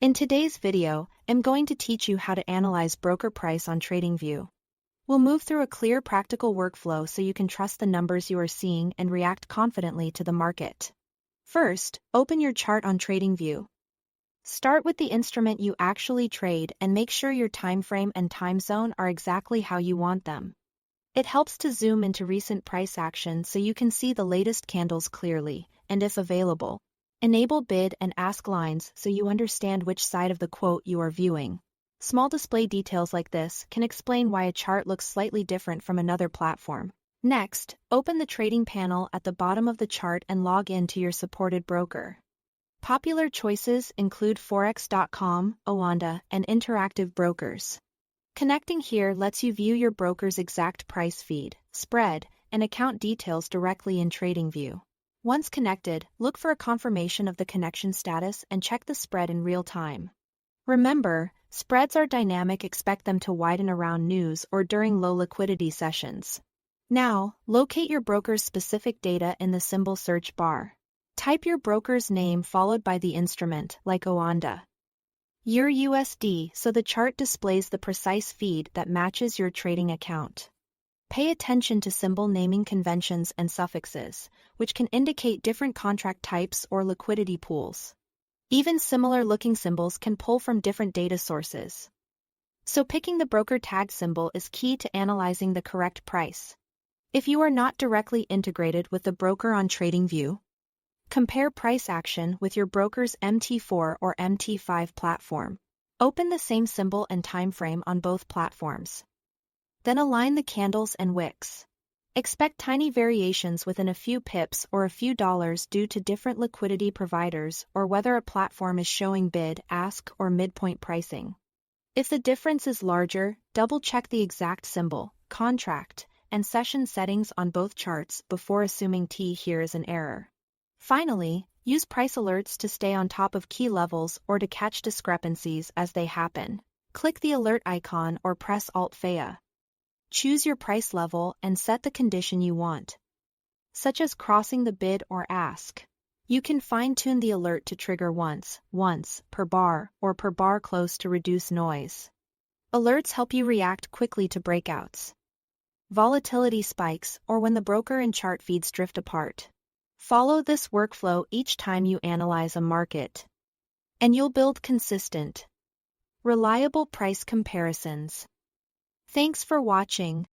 In today's video, I'm going to teach you how to analyze broker price on Tradingview. We'll move through a clear practical workflow so you can trust the numbers you are seeing and react confidently to the market. First, open your chart on Tradingview. Start with the instrument you actually trade and make sure your time frame and time zone are exactly how you want them. It helps to zoom into recent price action so you can see the latest candles clearly, and if available, enable bid and ask lines so you understand which side of the quote you are viewing. Small display details like this can explain why a chart looks slightly different from another platform. Next, open the trading panel at the bottom of the chart and log in to your supported broker. Popular choices include Forex.com, Oanda, and Interactive Brokers. Connecting here lets you view your broker's exact price feed, spread, and account details directly in Tradingview. Once connected, look for a confirmation of the connection status and check the spread in real time. Remember, spreads are dynamic. Expect them to widen around news or during low liquidity sessions. Now, locate your broker's specific data in the symbol search bar. Type your broker's name followed by the instrument, like Oanda. Your USD so the chart displays the precise feed that matches your trading account. Pay attention to symbol naming conventions and suffixes, which can indicate different contract types or liquidity pools. Even similar-looking symbols can pull from different data sources. So picking the broker tag symbol is key to analyzing the correct price. If you are not directly integrated with the broker on Tradingview, compare price action with your broker's MT4 or MT5 platform. Open the same symbol and time frame on both platforms. Then align the candles and wicks. Expect tiny variations within a few pips or a few dollars due to different liquidity providers or whether a platform is showing bid, ask, or midpoint pricing. If the difference is larger, double-check the exact symbol, contract, and session settings on both charts before assuming T here is an error. Finally, use price alerts to stay on top of key levels or to catch discrepancies as they happen. Click the alert icon or press Alt-Fa. Choose your price level and set the condition you want, such as crossing the bid or ask. You can fine-tune the alert to trigger once per bar or per bar close to reduce noise. Alerts help you react quickly to breakouts, volatility spikes, or when the broker and chart feeds drift apart. Follow this workflow each time you analyze a market, and you'll build consistent, reliable price comparisons. Thanks for watching.